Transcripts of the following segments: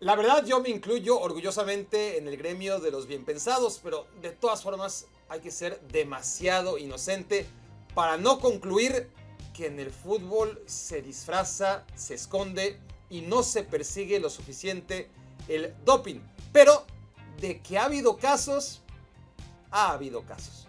La verdad, yo me incluyo orgullosamente en el gremio de los bien pensados, pero de todas formas hay que ser demasiado inocente para no concluir que en el fútbol se disfraza, se esconde y no se persigue lo suficiente el doping. Pero de que ha habido casos, ha habido casos.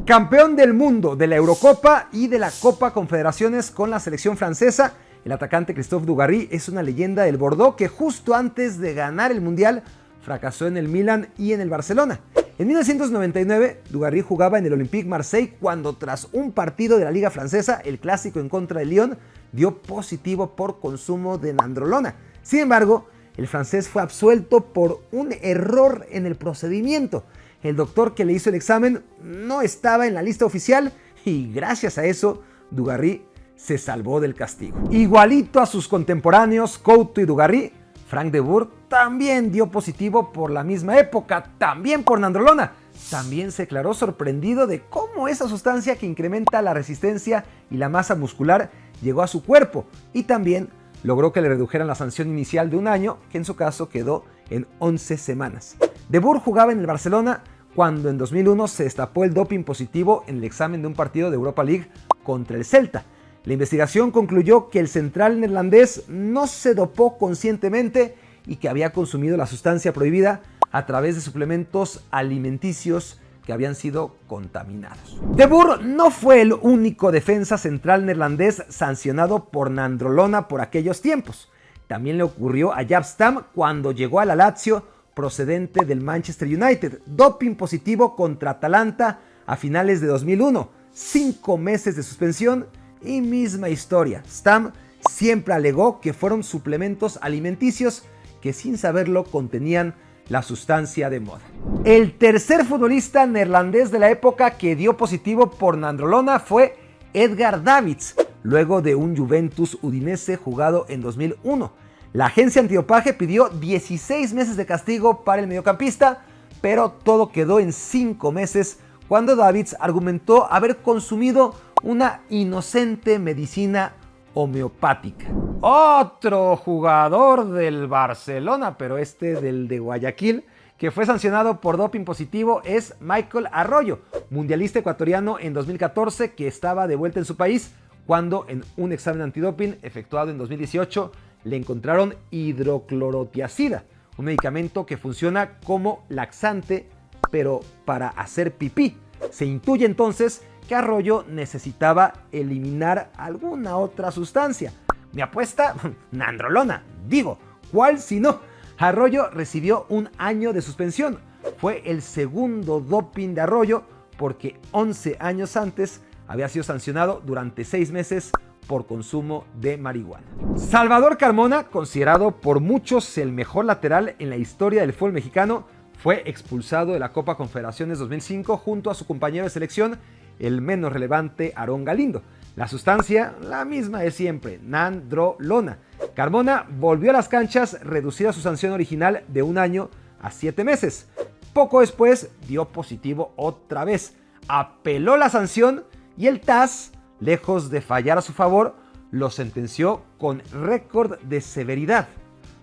Campeón del mundo de la Eurocopa y de la Copa Confederaciones con la selección francesa, el atacante Christophe Dugarry es una leyenda del Bordeaux que justo antes de ganar el Mundial fracasó en el Milan y en el Barcelona. En 1999, Dugarry jugaba en el Olympique Marseille cuando tras un partido de la Liga Francesa, el clásico en contra de Lyon, dio positivo por consumo de nandrolona. Sin embargo, el francés fue absuelto por un error en el procedimiento. El doctor que le hizo el examen no estaba en la lista oficial y gracias a eso Dugarry se salvó del castigo. Igualito a sus contemporáneos Couto y Dugarry, Frank de Boer también dio positivo por la misma época, también por nandrolona. También se declaró sorprendido de cómo esa sustancia que incrementa la resistencia y la masa muscular llegó a su cuerpo y también logró que le redujeran la sanción inicial de 1 año, que en su caso quedó en 11 semanas. De Boer jugaba en el Barcelona cuando en 2001 se destapó el doping positivo en el examen de un partido de Europa League contra el Celta. La investigación concluyó que el central neerlandés no se dopó conscientemente y que había consumido la sustancia prohibida a través de suplementos alimenticios que habían sido contaminados. De Boer no fue el único defensa central neerlandés sancionado por nandrolona por aquellos tiempos. También le ocurrió a Jaap Stam cuando llegó a la Lazio procedente del Manchester United. Doping positivo contra Atalanta a finales de 2001. 5 meses de suspensión y misma historia. Stam siempre alegó que fueron suplementos alimenticios que sin saberlo contenían la sustancia de moda. El tercer futbolista neerlandés de la época que dio positivo por nandrolona fue Edgar Davids, luego de un Juventus Udinese jugado en 2001. La agencia antidopaje pidió 16 meses de castigo para el mediocampista, pero todo quedó en 5 meses cuando Davids argumentó haber consumido una inocente medicina homeopática. Otro jugador del Barcelona, pero del de Guayaquil, que fue sancionado por doping positivo es Michael Arroyo, mundialista ecuatoriano en 2014 que estaba de vuelta en su país cuando en un examen antidoping efectuado en 2018 le encontraron hidroclorotiazida, un medicamento que funciona como laxante, pero para hacer pipí. Se intuye entonces que Arroyo necesitaba eliminar alguna otra sustancia. Mi apuesta, nandrolona. Digo, ¿cuál si no? Arroyo recibió 1 año de suspensión. Fue el segundo doping de Arroyo porque 11 años antes había sido sancionado durante 6 meses por consumo de marihuana. Salvador Carmona, considerado por muchos el mejor lateral en la historia del fútbol mexicano, fue expulsado de la Copa Confederaciones 2005 junto a su compañero de selección, el menos relevante Aarón Galindo. La sustancia, la misma de siempre, nandrolona. Carmona volvió a las canchas reducida su sanción original de 1 año a 7 meses. Poco después dio positivo otra vez. Apeló la sanción y el TAS, lejos de fallar a su favor, lo sentenció con récord de severidad,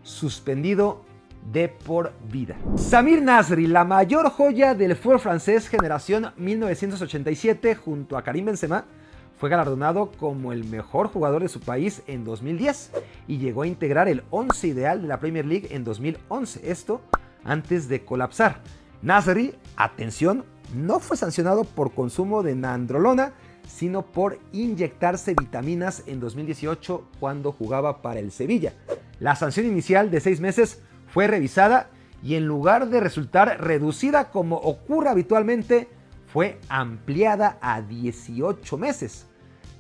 suspendido de por vida. Samir Nasri, la mayor joya del fútbol francés generación 1987 junto a Karim Benzema, fue galardonado como el mejor jugador de su país en 2010 y llegó a integrar el 11 ideal de la Premier League en 2011, esto antes de colapsar. Nasri, atención, no fue sancionado por consumo de nandrolona, sino por inyectarse vitaminas en 2018 cuando jugaba para el Sevilla. La sanción inicial de 6 meses fue revisada y en lugar de resultar reducida como ocurre habitualmente, fue ampliada a 18 meses.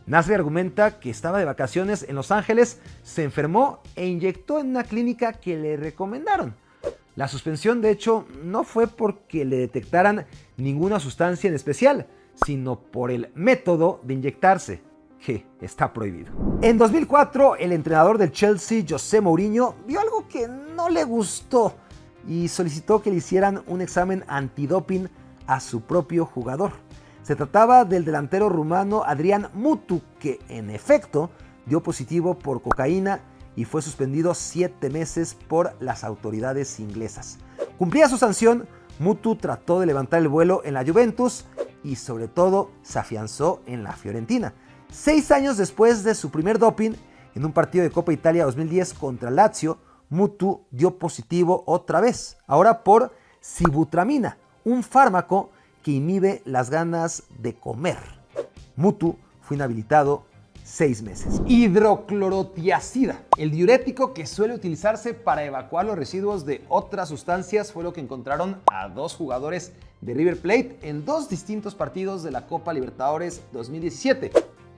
Nasri argumenta que estaba de vacaciones en Los Ángeles, se enfermó e inyectó en una clínica que le recomendaron. La suspensión, de hecho, no fue porque le detectaran ninguna sustancia en especial, sino por el método de inyectarse, que está prohibido. En 2004, el entrenador del Chelsea, José Mourinho, vio algo que no le gustó y solicitó que le hicieran un examen antidoping a su propio jugador. Se trataba del delantero rumano Adrian Mutu, que en efecto dio positivo por cocaína y fue suspendido 7 meses por las autoridades inglesas. Cumplida su sanción, Mutu trató de levantar el vuelo en la Juventus y sobre todo se afianzó en la Fiorentina. 6 años después de su primer doping, en un partido de Copa Italia 2010 contra Lazio, Mutu dio positivo otra vez, ahora por sibutramina, un fármaco que inhibe las ganas de comer. Mutu fue inhabilitado 6 meses. Hidroclorotiazida, el diurético que suele utilizarse para evacuar los residuos de otras sustancias, fue lo que encontraron a 2 jugadores de River Plate en 2 distintos partidos de la Copa Libertadores 2017.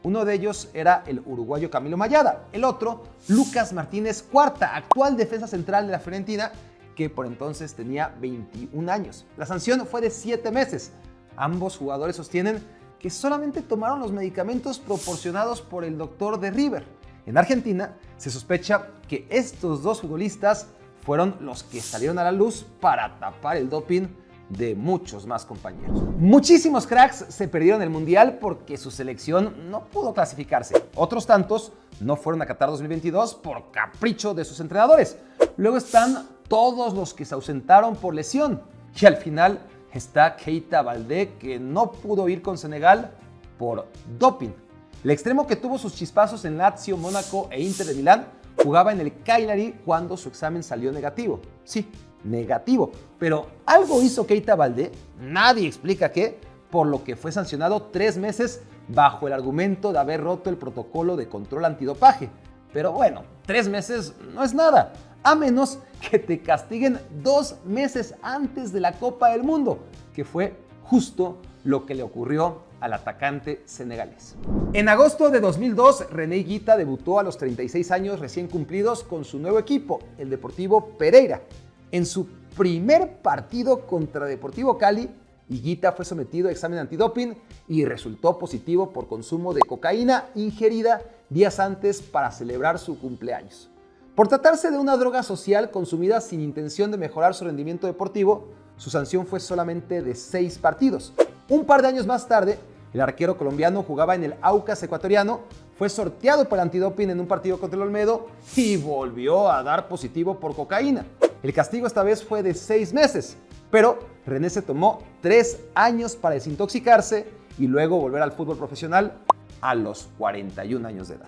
Uno de ellos era el uruguayo Camilo Mayada, el otro Lucas Martínez Cuarta, actual defensa central de la Fiorentina, que por entonces tenía 21 años. La sanción fue de 7 meses. Ambos jugadores sostienen que solamente tomaron los medicamentos proporcionados por el doctor de River. En Argentina se sospecha que estos 2 futbolistas fueron los que salieron a la luz para tapar el doping de muchos más compañeros. Muchísimos cracks se perdieron el Mundial porque su selección no pudo clasificarse. Otros tantos no fueron a Qatar 2022 por capricho de sus entrenadores. Luego están todos los que se ausentaron por lesión. Y al final está Keita Baldé, que no pudo ir con Senegal por doping. El extremo que tuvo sus chispazos en Lazio, Mónaco e Inter de Milán jugaba en el Cagliari cuando su examen salió negativo. Sí, negativo. Pero algo hizo Keita Baldé, nadie explica qué, por lo que fue sancionado 3 meses bajo el argumento de haber roto el protocolo de control antidopaje. Pero bueno, 3 meses no es nada, a menos que te castiguen 2 meses antes de la Copa del Mundo, que fue justo lo que le ocurrió al atacante senegalés. En agosto de 2002, René Higuita debutó a los 36 años recién cumplidos con su nuevo equipo, el Deportivo Pereira. En su primer partido contra Deportivo Cali, Higuita fue sometido a examen antidoping y resultó positivo por consumo de cocaína ingerida días antes para celebrar su cumpleaños. Por tratarse de una droga social consumida sin intención de mejorar su rendimiento deportivo, su sanción fue solamente de 6 partidos. Un par de años más tarde, el arquero colombiano jugaba en el Aucas ecuatoriano, fue sorteado por antidoping en un partido contra el Olmedo y volvió a dar positivo por cocaína. El castigo esta vez fue de 6 meses, pero René se tomó 3 años para desintoxicarse y luego volver al fútbol profesional a los 41 años de edad.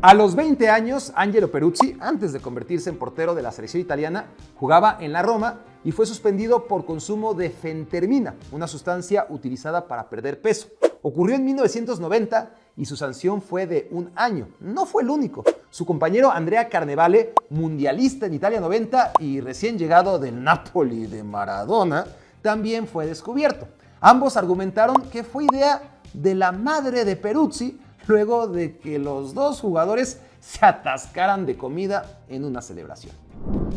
A los 20 años, Angelo Peruzzi, antes de convertirse en portero de la selección italiana, jugaba en la Roma y fue suspendido por consumo de fentermina, una sustancia utilizada para perder peso. Ocurrió en 1990 y su sanción fue de 1 año. No fue el único. Su compañero Andrea Carnevale, mundialista en Italia 90 y recién llegado del Napoli de Maradona, también fue descubierto. Ambos argumentaron que fue idea de la madre de Peruzzi luego de que los 2 jugadores se atascaran de comida en una celebración.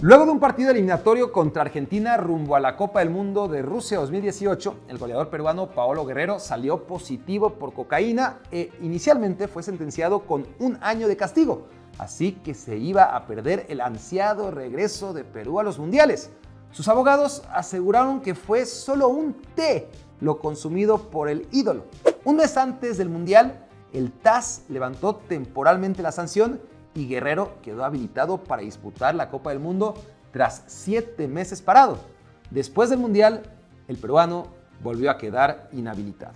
Luego de un partido eliminatorio contra Argentina rumbo a la Copa del Mundo de Rusia 2018, el goleador peruano Paolo Guerrero salió positivo por cocaína e inicialmente fue sentenciado con 1 año de castigo, así que se iba a perder el ansiado regreso de Perú a los mundiales. Sus abogados aseguraron que fue solo un té lo consumido por el ídolo. Un mes antes del mundial, el TAS levantó temporalmente la sanción y Guerrero quedó habilitado para disputar la Copa del Mundo tras 7 meses parado. Después del Mundial, el peruano volvió a quedar inhabilitado.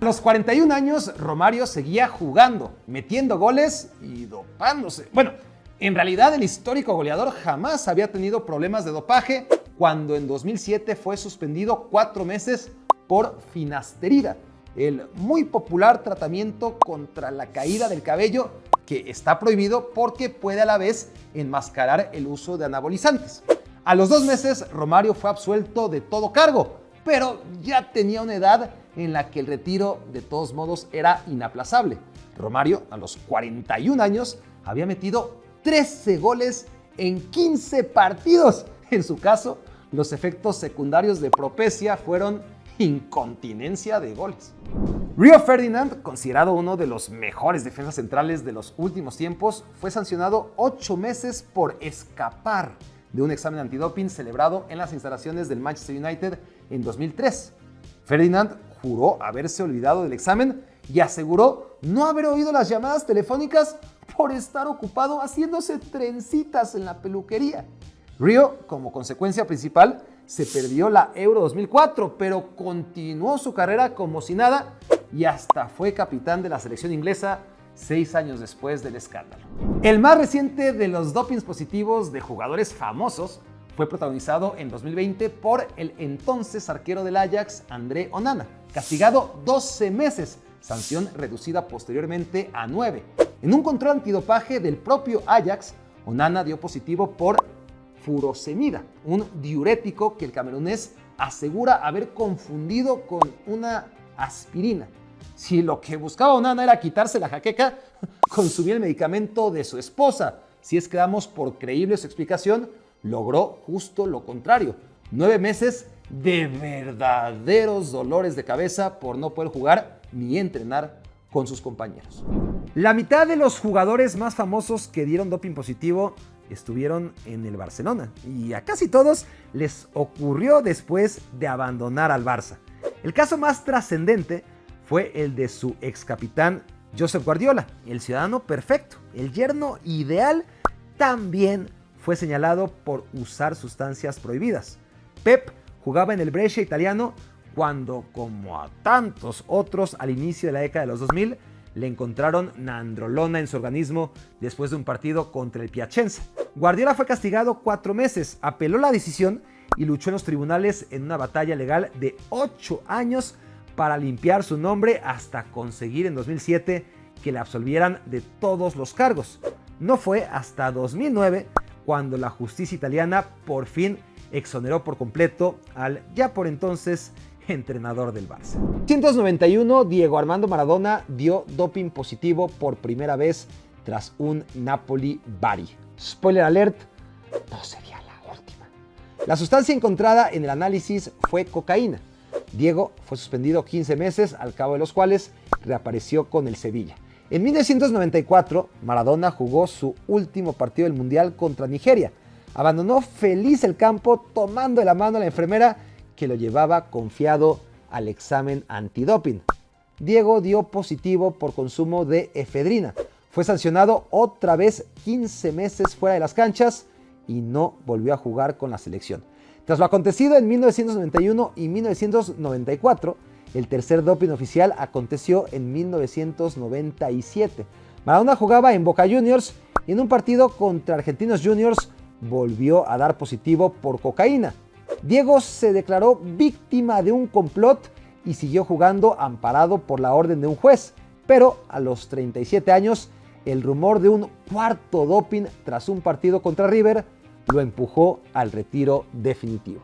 A los 41 años, Romario seguía jugando, metiendo goles y dopándose. Bueno, en realidad el histórico goleador jamás había tenido problemas de dopaje cuando en 2007 fue suspendido 4 meses por finasterida, el muy popular tratamiento contra la caída del cabello que está prohibido porque puede a la vez enmascarar el uso de anabolizantes. A los 2 meses, Romario fue absuelto de todo cargo, pero ya tenía una edad en la que el retiro de todos modos era inaplazable. Romario, a los 41 años, había metido 13 goles en 15 partidos. En su caso, los efectos secundarios de Propecia fueron incontinencia de goles. Rio Ferdinand, considerado uno de los mejores defensas centrales de los últimos tiempos, fue sancionado 8 meses por escapar de un examen antidoping celebrado en las instalaciones del Manchester United en 2003. Ferdinand juró haberse olvidado del examen y aseguró no haber oído las llamadas telefónicas por estar ocupado haciéndose trencitas en la peluquería. Rio, como consecuencia principal, se perdió la Euro 2004, pero continuó su carrera como si nada y hasta fue capitán de la selección inglesa 6 años después del escándalo. El más reciente de los dopings positivos de jugadores famosos fue protagonizado en 2020 por el entonces arquero del Ajax, André Onana, castigado 12 meses, sanción reducida posteriormente a 9. En un control antidopaje del propio Ajax, Onana dio positivo por furosemida, un diurético que el camerunés asegura haber confundido con una aspirina. Si lo que buscaba Onana era quitarse la jaqueca, consumía el medicamento de su esposa. Si es que damos por creíble su explicación, logró justo lo contrario. 9 meses de verdaderos dolores de cabeza por no poder jugar ni entrenar con sus compañeros. La mitad de los jugadores más famosos que dieron doping positivo estuvieron en el Barcelona y a casi todos les ocurrió después de abandonar al Barça. El caso más trascendente fue el de su ex capitán Josep Guardiola, el ciudadano perfecto, el yerno ideal. También fue señalado por usar sustancias prohibidas. Pep jugaba en el Brescia italiano cuando, como a tantos otros al inicio de la década de los 2000, le encontraron nandrolona en su organismo después de un partido contra el Piacenza. Guardiola fue castigado 4 meses, apeló la decisión y luchó en los tribunales en una batalla legal de 8 años para limpiar su nombre hasta conseguir en 2007 que le absolvieran de todos los cargos. No fue hasta 2009 cuando la justicia italiana por fin exoneró por completo al ya por entonces entrenador del Barça. En 1991, Diego Armando Maradona dio doping positivo por primera vez tras un Napoli-Bari. Spoiler alert, no sería la última. La sustancia encontrada en el análisis fue cocaína. Diego fue suspendido 15 meses, al cabo de los cuales reapareció con el Sevilla. En 1994, Maradona jugó su último partido del Mundial contra Nigeria. Abandonó feliz el campo tomando de la mano a la enfermera que lo llevaba confiado al examen antidoping. Diego dio positivo por consumo de efedrina. Fue sancionado otra vez 15 meses fuera de las canchas y no volvió a jugar con la selección. Tras lo acontecido en 1991 y 1994, el tercer doping oficial aconteció en 1997. Maradona jugaba en Boca Juniors y en un partido contra Argentinos Juniors volvió a dar positivo por cocaína. Diego se declaró víctima de un complot y siguió jugando amparado por la orden de un juez, pero a los 37 años, el rumor de un cuarto doping tras un partido contra River lo empujó al retiro definitivo.